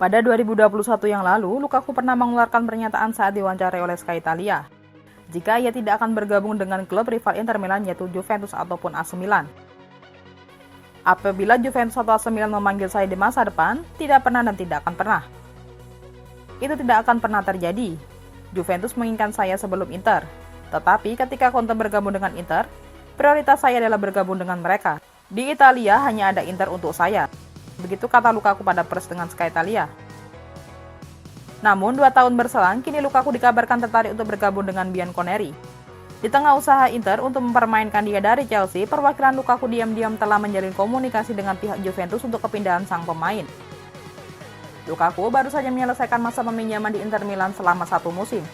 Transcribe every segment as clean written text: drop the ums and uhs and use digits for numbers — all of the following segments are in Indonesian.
Pada 2021 yang lalu, Lukaku pernah mengeluarkan pernyataan saat diwawancarai oleh Sky Italia jika ia tidak akan bergabung dengan klub rival Inter Milan yaitu Juventus ataupun AC Milan. Apabila Juventus atau AC Milan memanggil saya di masa depan, tidak pernah dan tidak akan pernah. Itu tidak akan pernah terjadi. Juventus menginginkan saya sebelum Inter, tetapi ketika Conte bergabung dengan Inter, prioritas saya adalah bergabung dengan mereka. Di Italia hanya ada Inter untuk saya. Begitu kata Lukaku pada pers dengan Sky Italia. Namun 2 tahun berselang, kini Lukaku dikabarkan tertarik untuk bergabung dengan Bianconeri. Di tengah usaha Inter untuk mempermainkan dia dari Chelsea, perwakilan Lukaku diam-diam telah menjalin komunikasi dengan pihak Juventus untuk kepindahan sang pemain. Lukaku baru saja menyelesaikan masa peminjaman di Inter Milan selama 1 musim.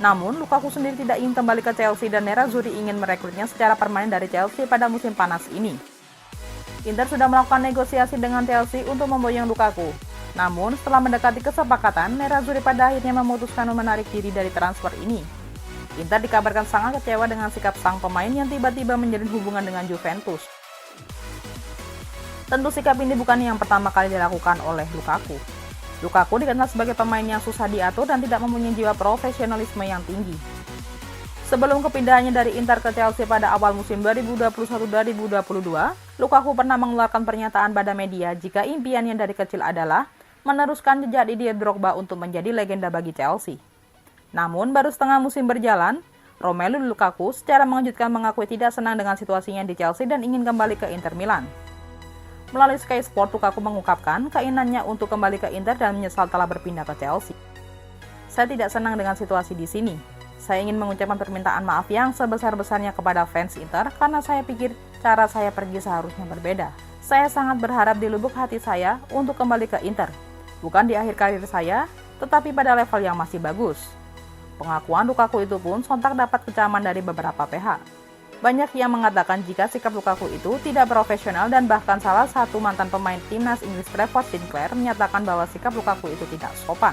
Namun, Lukaku sendiri tidak ingin kembali ke Chelsea dan Nerazzurri ingin merekrutnya secara permanen dari Chelsea pada musim panas ini. Inter sudah melakukan negosiasi dengan Chelsea untuk memboyong Lukaku. Namun, setelah mendekati kesepakatan, Nerazzurri pada akhirnya memutuskan menarik diri dari transfer ini. Inter dikabarkan sangat kecewa dengan sikap sang pemain yang tiba-tiba menjalin hubungan dengan Juventus. Tentu sikap ini bukan yang pertama kali dilakukan oleh Lukaku. Lukaku dikenal sebagai pemain yang susah diatur dan tidak mempunyai jiwa profesionalisme yang tinggi. Sebelum kepindahannya dari Inter ke Chelsea pada awal musim 2021-2022, Lukaku pernah mengeluarkan pernyataan pada media jika impiannya dari kecil adalah meneruskan jejak Didier Drogba untuk menjadi legenda bagi Chelsea. Namun, baru setengah musim berjalan, Romelu Lukaku secara mengejutkan mengakui tidak senang dengan situasinya di Chelsea dan ingin kembali ke Inter Milan. Melalui Sky Sport, Lukaku mengungkapkan keinginannya untuk kembali ke Inter dan menyesal telah berpindah ke Chelsea. Saya tidak senang dengan situasi di sini. Saya ingin mengucapkan permintaan maaf yang sebesar-besarnya kepada fans Inter karena saya pikir cara saya pergi seharusnya berbeda. Saya sangat berharap di lubuk hati saya untuk kembali ke Inter. Bukan di akhir karir saya, tetapi pada level yang masih bagus. Pengakuan Lukaku itu pun sontak dapat kecaman dari beberapa pihak. Banyak yang mengatakan jika sikap Lukaku itu tidak profesional dan bahkan salah satu mantan pemain timnas Inggris Trevor Sinclair menyatakan bahwa sikap Lukaku itu tidak sopan.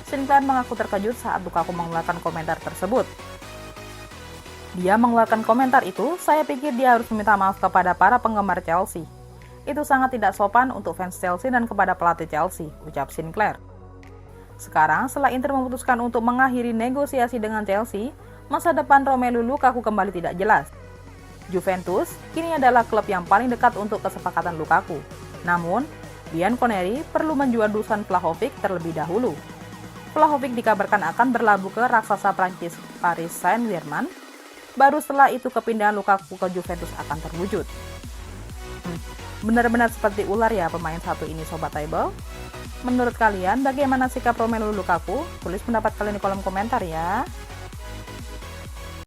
Sinclair mengaku terkejut saat Lukaku mengeluarkan komentar tersebut. Dia mengeluarkan komentar itu, saya pikir dia harus meminta maaf kepada para penggemar Chelsea. Itu sangat tidak sopan untuk fans Chelsea dan kepada pelatih Chelsea, ucap Sinclair. Sekarang, setelah Inter memutuskan untuk mengakhiri negosiasi dengan Chelsea, masa depan Romelu Lukaku kembali tidak jelas. Juventus kini adalah klub yang paling dekat untuk kesepakatan Lukaku. Namun, Bianconeri perlu menjual Dusan Vlahovic terlebih dahulu. Vlahovic dikabarkan akan berlabuh ke raksasa Prancis Paris Saint-Germain. Baru setelah itu kepindahan Lukaku ke Juventus akan terwujud. Benar-benar seperti ular ya pemain satu ini Sobat Table. Menurut kalian bagaimana sikap Romelu Lukaku? Tulis pendapat kalian di kolom komentar ya.